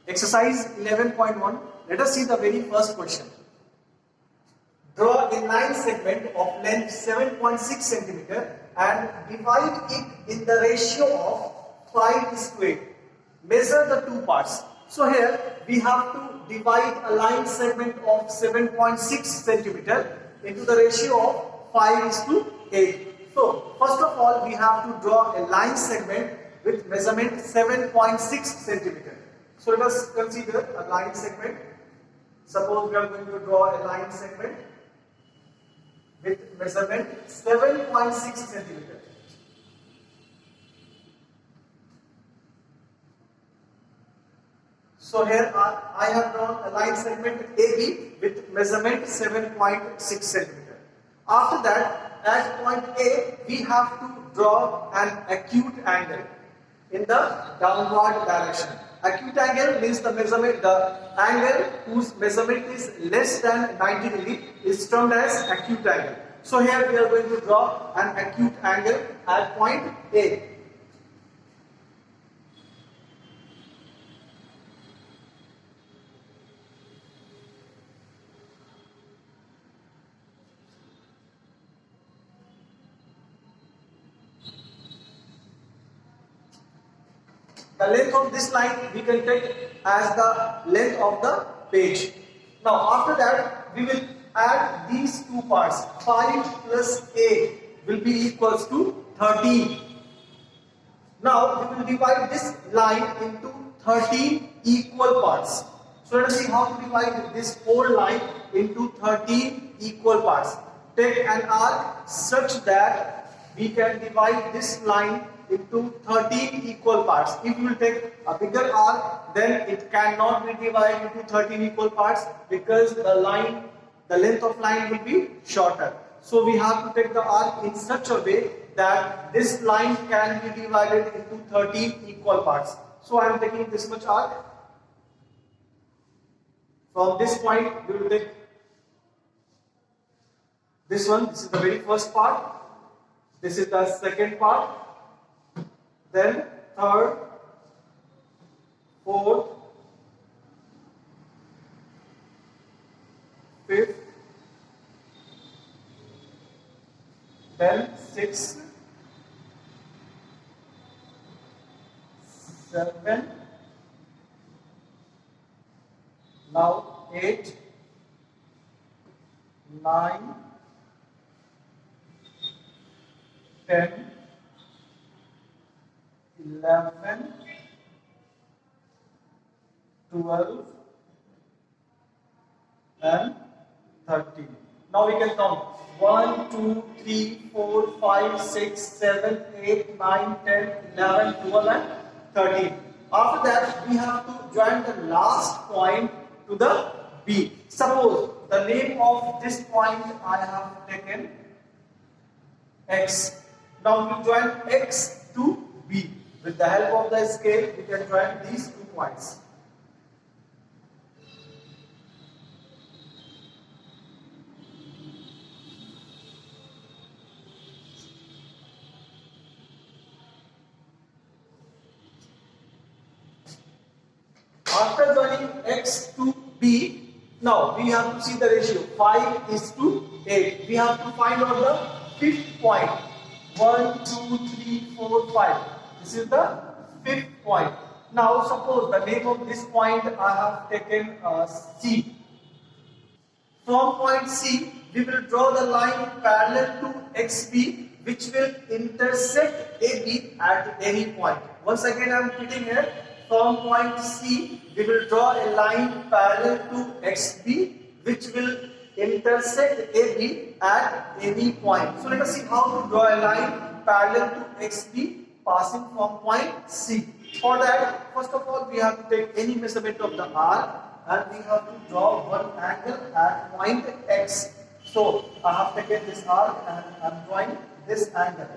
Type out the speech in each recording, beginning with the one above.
Exercise 11.1. Let us see the very first question. Draw a line segment of length 7.6 cm and divide it in the ratio of 5:8. Measure the two parts. So here we have to divide a line segment of 7.6 cm into the ratio of 5:8. So first of all we have to draw a line segment with measurement 7.6 cm. So let us consider a line segment. Suppose we are going to draw a line segment with measurement 7.6 cm. So here I have drawn a line segment AB with measurement 7.6 cm. After that, at point A, we have to draw an acute angle in the downward direction. Acute angle means the angle whose measurement is less than 90 degree is termed as acute angle. So here we are going to draw an acute angle at point A. The length of this line we can take as the length of the page. Now after that we will add these two parts. 5 plus 8 will be equals to 13. Now we will divide this line into 13 equal parts. So let us see how to divide this whole line into 13 equal parts. Take an arc such that we can divide this line into 13 equal parts. If you will take a bigger arc, then it cannot be divided into 13 equal parts because the length of line will be shorter. So we have to take the arc in such a way that this line can be divided into 13 equal parts. So I am taking this much arc. From this point, we will take this one. This is the very first part. This is the second part. Then third, fourth, fifth, then sixth, seventh, now 8, 9, 10, 11, 12 and 13. Now we can count 1, 2, 3, 4, 5, 6, 7, 8, 9, 10, 11, 12 and 13. After that we have to join the last point to the B. Suppose the name of this point I have taken X. Now we join X to B. With the help of the scale, we can join these 2 points. After joining X to B, now we have to see the ratio 5:8. We have to find out the 5th point. 1, 2, 3, 4, 5. This is the 5th point. Now suppose the name of this point I have taken C. From point C, we will draw the line parallel to XB which will intersect AB at any point. Once again I am repeating here. From point C, we will draw a line parallel to XB which will intersect AB at any point. So let us see how to draw a line parallel to XB passing from point C. For that, first of all, we have to take any measurement of the arc and we have to draw one angle at point X. So I have taken this arc and I am drawing this angle.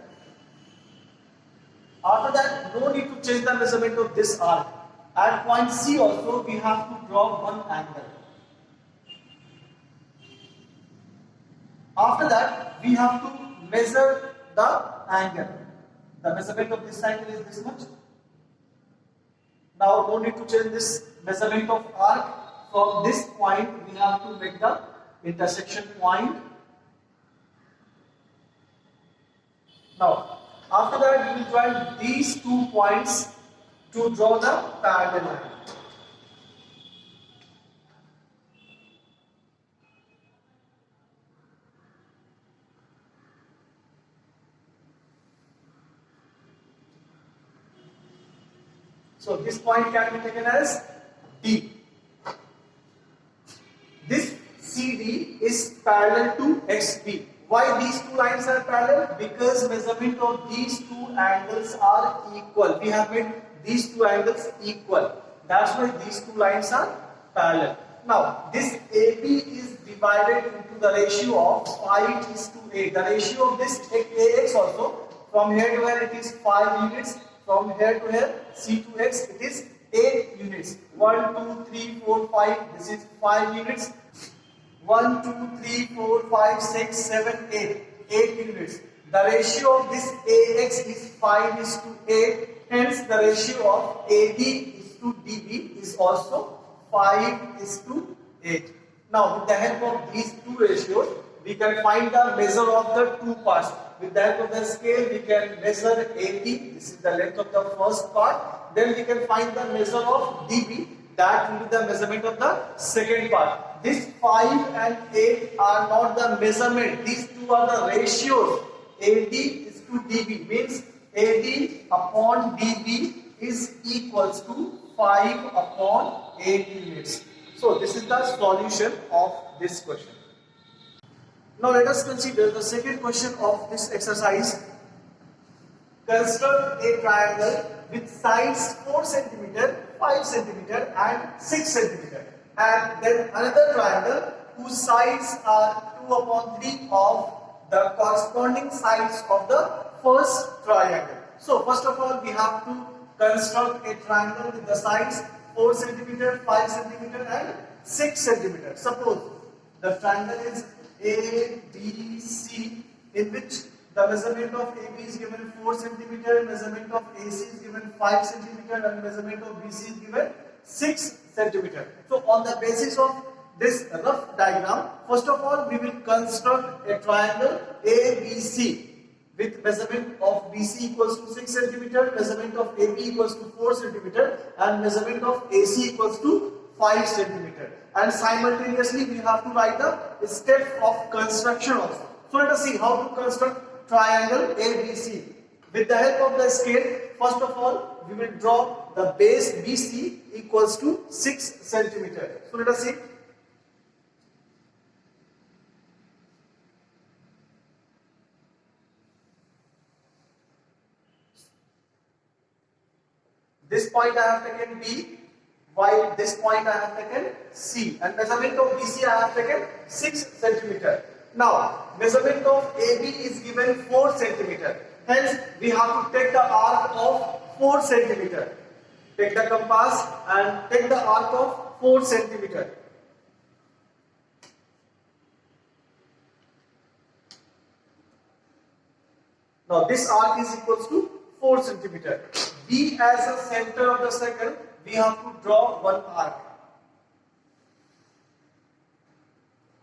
After that, no need to change the measurement of this arc. At point C also, we have to draw one angle. After that, we have to measure the angle. The measurement of this angle is this much. Now no need to change this measurement of arc. From this point we have to make the intersection point. Now after that we will join these 2 points to draw the parallel line. So this point can be taken as D. This CD is parallel to XB. Why these 2 lines are parallel? Because measurement of these 2 angles are equal. We have made these 2 angles equal. That's why these 2 lines are parallel. Now this AB is divided into the ratio of 5:8. The ratio of this AX also, from here to here it is 5 units. From here to here, C to X, it is 8 units. 1, 2, 3, 4, 5. This is 5 units. 1, 2, 3, 4, 5, 6, 7, 8. 8 units. The ratio of this AX is 5:8. Hence, the ratio of AD is to DB is also 5:8. Now, with the help of these 2 ratios, we can find the measure of the 2 parts. With the help of the scale, we can measure AD. This is the length of the first part. Then we can find the measure of DB. That will be the measurement of the second part. This 5 and 8 are not the measurement. These 2 are the ratios. AD is to DB. Means AD upon DB is equals to 5 upon 8 units. So this is the solution of this question. Now let us consider the second question of this exercise. Construct a triangle with sides 4 cm, 5 cm and 6 cm, and then another triangle whose sides are 2/3 of the corresponding sides of the first triangle. So first of all we have to construct a triangle with the sides 4 cm, 5 cm and 6 cm. Suppose the triangle is ABC, in which the measurement of AB is given 4 cm, measurement of AC is given 5 cm and measurement of BC is given 6 cm. So on the basis of this rough diagram, first of all we will construct a triangle ABC with measurement of BC equals to 6 cm, measurement of AB equals to 4 cm and measurement of AC equals to 5 cm. And simultaneously we have to write the step of construction also. So let us see how to construct triangle ABC. With the help of the scale, first of all we will draw the base BC equals to 6 cm. So let us see. This point I have taken B, while this point I have taken C, and measurement of BC I have taken 6 cm. Now measurement of AB is given 4 cm. Hence we have to take the arc of 4 cm. Take the compass and take the arc of 4 cm. Now this arc is equals to 4 cm. B as a center of the circle, we have to draw one arc.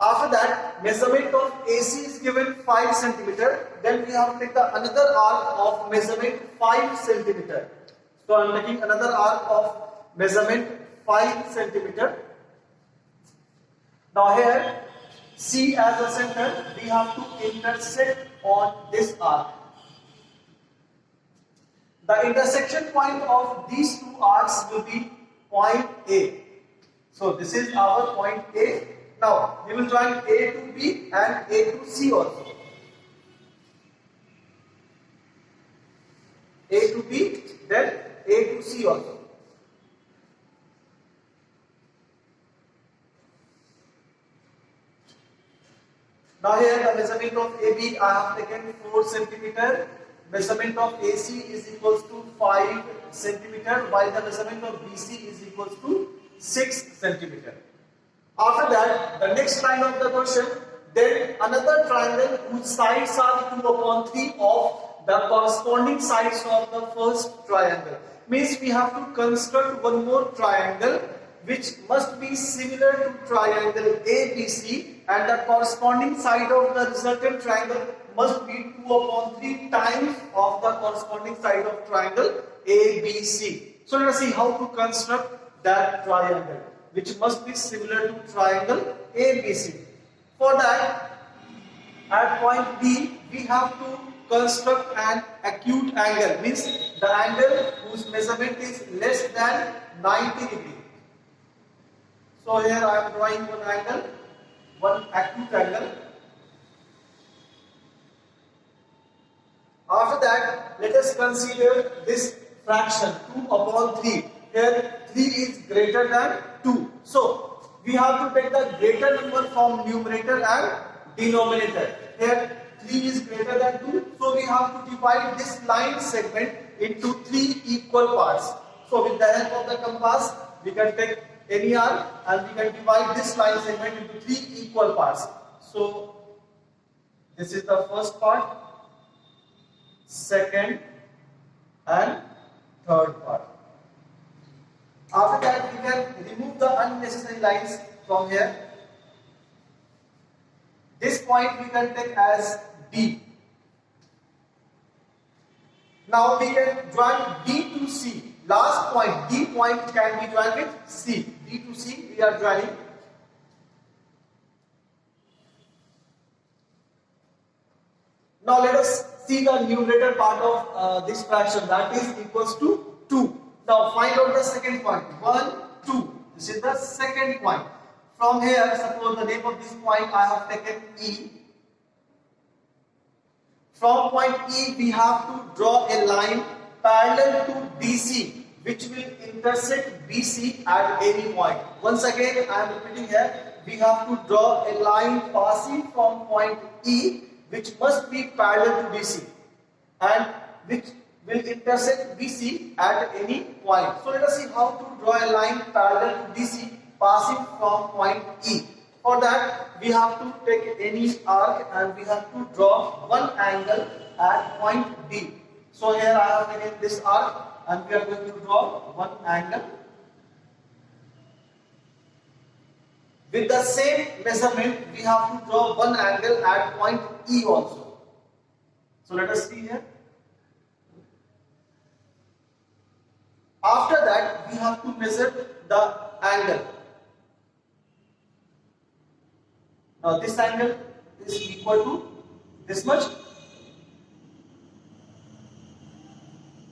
After that, measurement of AC is given 5 cm. Then we have to take the another arc of measurement 5 cm. So I am taking another arc of measurement 5 cm. Now here, C as a center, we have to intersect on this arc. The intersection point of these 2 arcs will be point A. So this is our point A. Now we will join A to B and A to C also. A to B, then A to C also. Now here the measurement of AB I have taken 4 cm. Measurement of AC is equals to 5 cm, while the measurement of BC is equals to 6 cm. After that, the next line of the question, then another triangle whose sides are 2/3 of the corresponding sides of the first triangle. Means we have to construct one more triangle which must be similar to triangle ABC, and the corresponding side of the resultant triangle must be 2/3 times of the corresponding side of triangle ABC. So let us see how to construct that triangle which must be similar to triangle ABC. For that, at point B, we have to construct an acute angle, means the angle whose measurement is less than 90 degree. So here I am drawing one angle, one acute angle. After that, let us consider this fraction 2/3. Here 3 is greater than 2. So we have to take the greater number from numerator and denominator. Here 3 is greater than 2. So we have to divide this line segment into 3 equal parts. So with the help of the compass, we can take any arc and we can divide this line segment into 3 equal parts. So this is the first part, second and third part. After that, we can remove the unnecessary lines from here. This point we can take as D. Now we can join D to C. Last point, D point can be joined with C. D to C we are joining. Now let us see the numerator part of this fraction, that is equals to 2. Now find out the second point. 1, 2. This is the second point. From here, suppose the name of this point I have taken E. From point E, we have to draw a line parallel to DC, which will intersect BC at any point. Once again, I am repeating here, we have to draw a line passing from point E, which must be parallel to BC and which will intersect BC at any point. So let us see how to draw a line parallel to DC passing from point E. For that, we have to take any arc and we have to draw one angle at point D. So here I have taken this arc and we are going to draw one angle. With the same measurement, we have to draw one angle at point E also. So let us see here. After that, we have to measure the angle. Now this angle is equal to this much.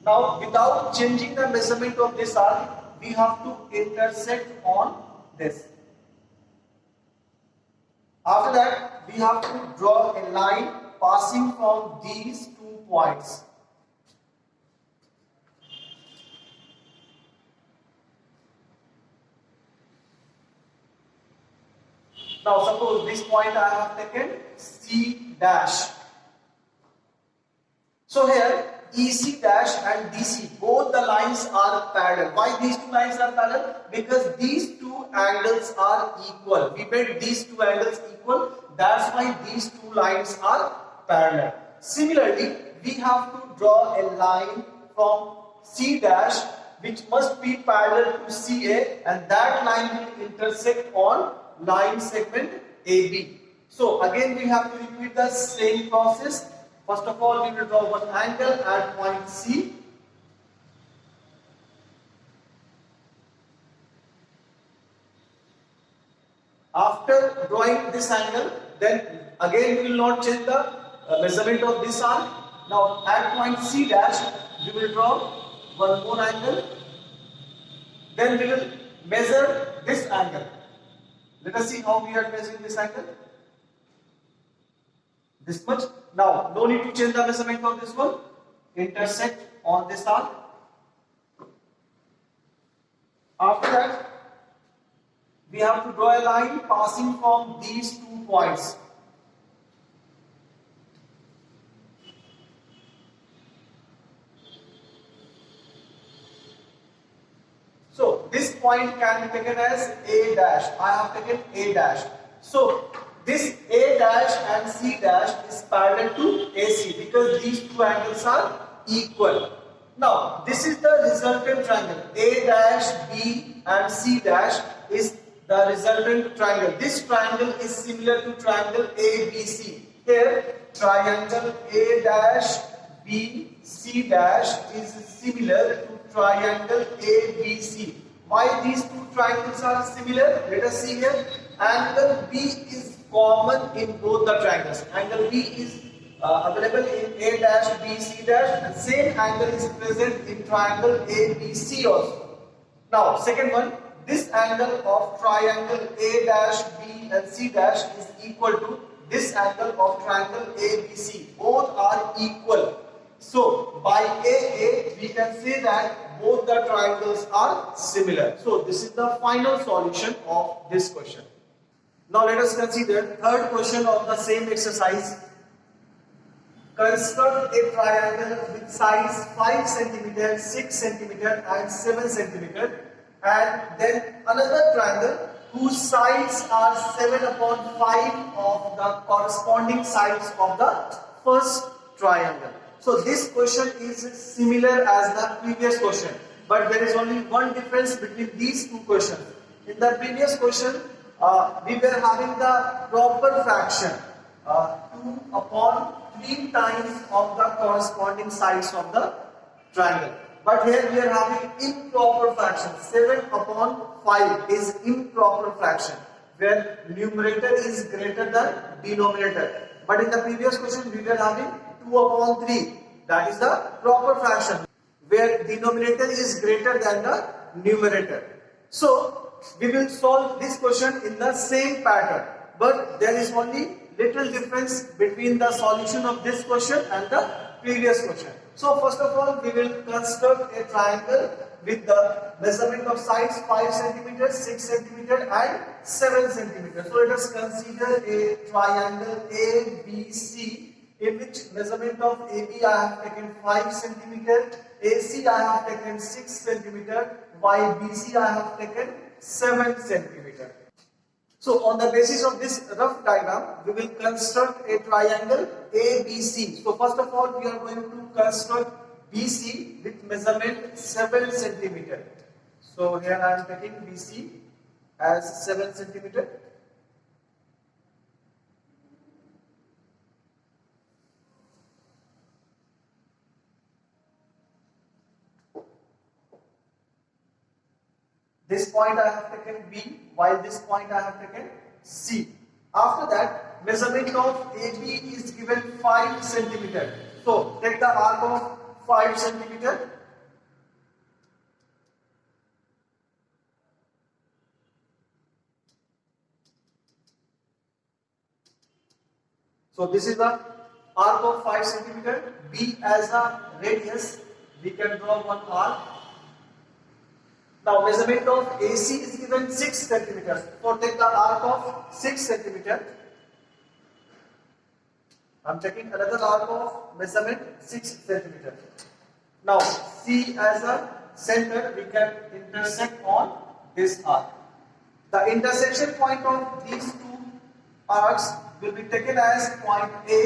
Now without changing the measurement of this arc, we have to intersect on this. After that, we have to draw a line passing from these 2 points. Now suppose this point I have taken C dash. So here EC dash and DC, both the lines are parallel. Why these two lines are parallel? Because these two angles are equal. We made these two angles equal. That's why these two lines are parallel. Similarly, we have to draw a line from C dash which must be parallel to CA, and that line will intersect on line segment AB. So again we have to repeat the same process. First of all, we will draw one angle at point C. After drawing this angle, then again we will not change the measurement of this arc. Now at point C dash, we will draw one more angle. Then we will measure this angle. Let us see how we are measuring this angle. This much. Now, no need to change the measurement of this one. Intersect on this arc. After that, we have to draw a line passing from these 2 points. So this point can be taken as A dash. I have taken A dash. So this A A dash and C dash is parallel to AC because these two angles are equal. Now, this is the resultant triangle. A dash, B and C dash is the resultant triangle. This triangle is similar to triangle ABC. Here, triangle A dash, B, C dash is similar to triangle ABC. Why these two triangles are similar? Let us see here. Angle B is common in both the triangles. Angle B is available in A dash, B, C dash, and same angle is present in triangle ABC also. Now, second one, this angle of triangle A dash, B, and C dash is equal to this angle of triangle ABC. Both are equal. So, by AA, we can say that both the triangles are similar. So, this is the final solution of this question. Now, let us consider third question of the same exercise. Construct a triangle with size 5 cm, 6 cm, and 7 cm, and then another triangle whose sides are 7/5 of the corresponding sides of the first triangle. So this question is similar as the previous question, but there is only one difference between these two questions. In the previous question, we were having the proper fraction 2/3 times of the corresponding sides of the triangle. But here we are having improper fraction. 7/5 is improper fraction, where numerator is greater than denominator. But in the previous question we were having 2/3. That is the proper fraction, where denominator is greater than the numerator. So we will solve this question in the same pattern, but there is only little difference between the solution of this question and the previous question. So first of all, we will construct a triangle with the measurement of sides 5 cm, 6 cm and 7 cm. So let us consider a triangle ABC in which measurement of AB I have taken 5 cm, AC I have taken 6 cm, while BC I have taken 7 cm. So on the basis of this rough diagram, we will construct a triangle ABC. So first of all, we are going to construct BC with measurement 7 cm. So here I am taking BC as 7 cm. This point I have taken B, while this point I have taken C. After that, measurement of AB is given 5 cm. So take the arc of 5 cm. So this is the arc of 5 cm. B as a radius, we can draw one arc. Now measurement of AC is given 6 cm. So take the arc of 6 cm. I am taking another arc of measurement 6 cm. Now C as a center, we can intersect on this arc. The intersection point of these two arcs will be taken as point A.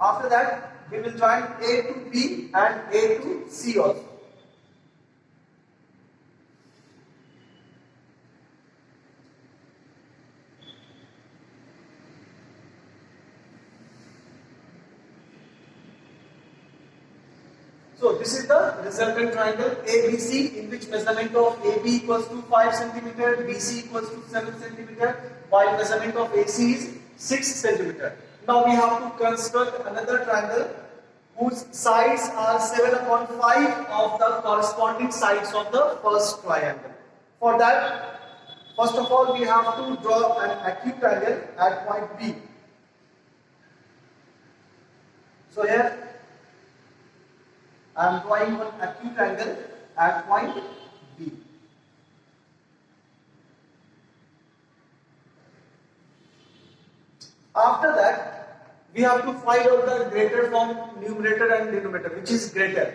After that, we will join A to B and A to C also. So this is the resultant triangle ABC, in which measurement of AB equals to 5 cm, BC equals to 7 cm, while measurement of AC is 6 cm. Now we have to construct another triangle whose sides are 7/5 of the corresponding sides of the first triangle. For that, first of all, we have to draw an acute angle at point B. So here I am drawing one acute angle at point B. After that, we have to find out the greater form, numerator and denominator, which is greater.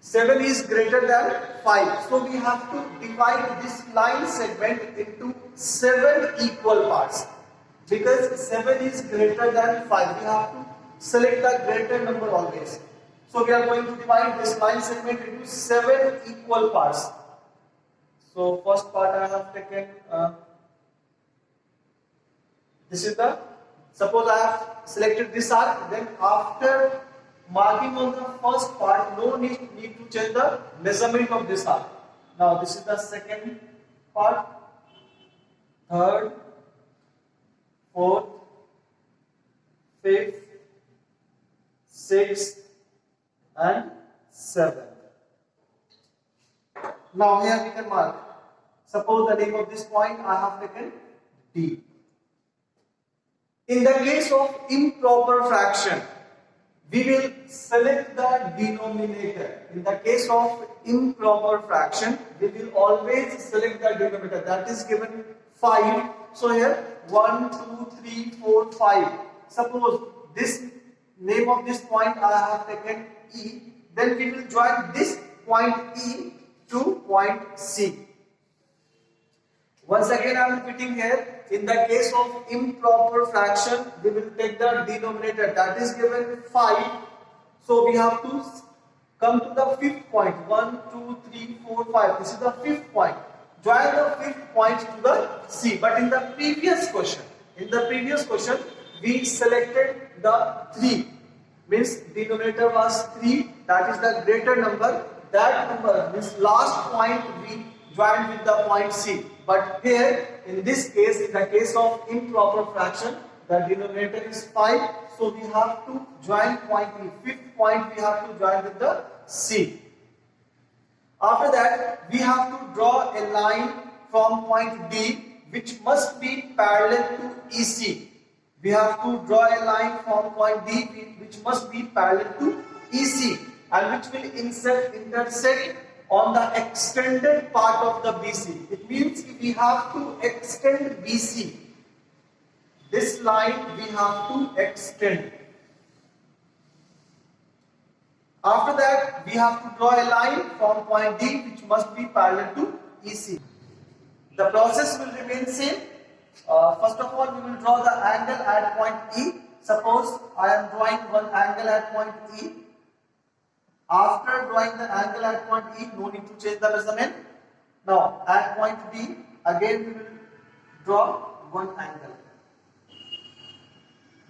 7 is greater than 5. So we have to divide this line segment into 7 equal parts. Because 7 is greater than 5. We have to select the greater number always. So we are going to divide this line segment into 7 equal parts. So first part I have taken, this is the, suppose I have selected this arc, then after marking on the first part, no need to change the measurement of this arc. Now this is the second part, third, fourth, fifth, sixth, and seventh. Now here we can mark. Suppose the name of this point I have taken D. In the case of improper fraction, we will select the denominator. In the case of improper fraction, we will always select the denominator. That is given 5. So here 1, 2, 3, 4, 5. Suppose this name of this point I have taken E. Then we will join this point E to point C. Once again I am repeating here. In the case of improper fraction, we will take the denominator, that is given 5. So we have to come to the fifth point. 1, 2, 3, 4, 5. This is the fifth point. Join the fifth point to the C. But in the previous question, we selected the 3. Means denominator was 3. That is the greater number. That number means last point we joined with the point C. But here, in this case, in the case of improper fraction, the denominator is 5. So we have to join point E. Fifth point we have to join with the C. After that, we have to draw a line from point D which must be parallel to EC. We have to draw a line from point D which must be parallel to EC and which will intersect on the extended part of the BC. It means we have to extend BC. This line we have to extend. After that, we have to draw a line from point D which must be parallel to EC. The process will remain same. First of all, we will draw the angle at point E. Suppose I am drawing one angle at point E. After drawing the angle at point E, no need to change the measurement. Now at point D, again we will draw one angle.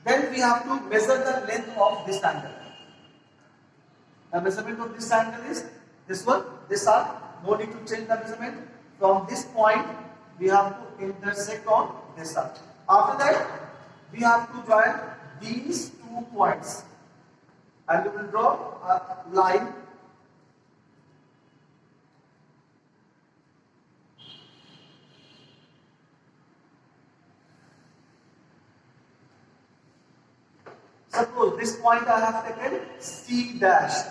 Then we have to measure the length of this angle. The measurement of this angle is this one, this arc. No need to change the measurement. From this point, we have to intersect on this arc. After that, we have to join these 2 points. And we will draw a line. Suppose this point I have taken C dash.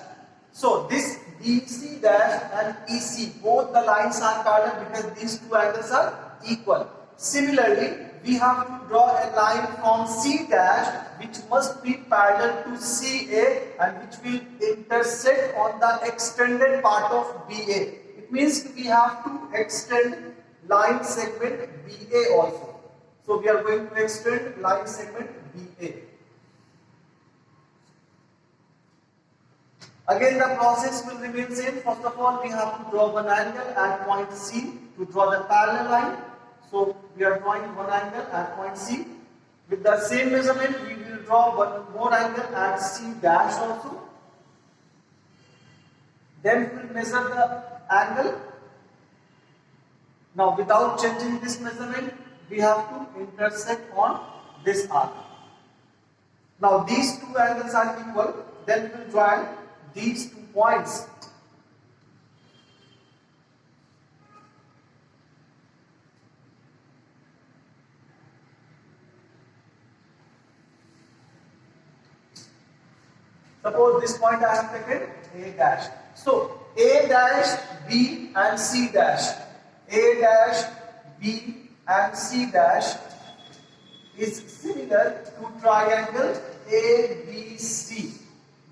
So this DC dash and EC, both the lines are parallel because these 2 angles are equal. Similarly, we have to draw a line from C dash which must be parallel to CA and which will intersect on the extended part of BA. It means we have to extend line segment BA also. So we are going to extend line segment BA. Again the process will remain same. First of all, we have to draw one angle at point C to draw the parallel line. So we are drawing one angle at point C. With the same measurement, we will draw one more angle at C dash also. Then we will measure the angle. Now without changing this measurement, we have to intersect on this arc. Now these 2 angles are equal. Then we will join these 2 points. Suppose this point I have taken A dash. So A dash, B and C dash. A dash, B and C dash is similar to triangle ABC.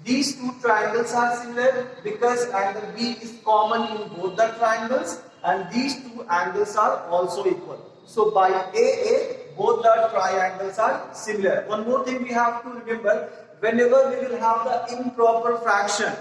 These 2 triangles are similar because angle B is common in both the triangles and these 2 angles are also equal. So by AA, both the triangles are similar. One more thing we have to remember, whenever we will have the improper fraction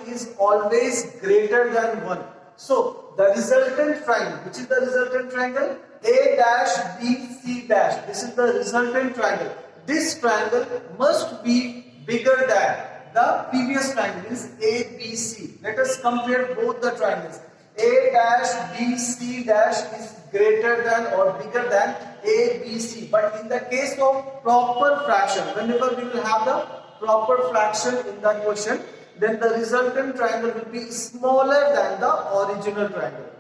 is always greater than 1. So the resultant triangle, which is the resultant triangle? A dash B C dash. This is the resultant triangle. This triangle must be bigger than the previous triangle, is ABC. Let us compare both the triangles. A dash B C dash is greater than or bigger than ABC. But in the case of proper fraction, whenever we will have the proper fraction in the question, then the resultant triangle will be smaller than the original triangle.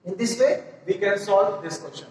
In this way, we can solve this question.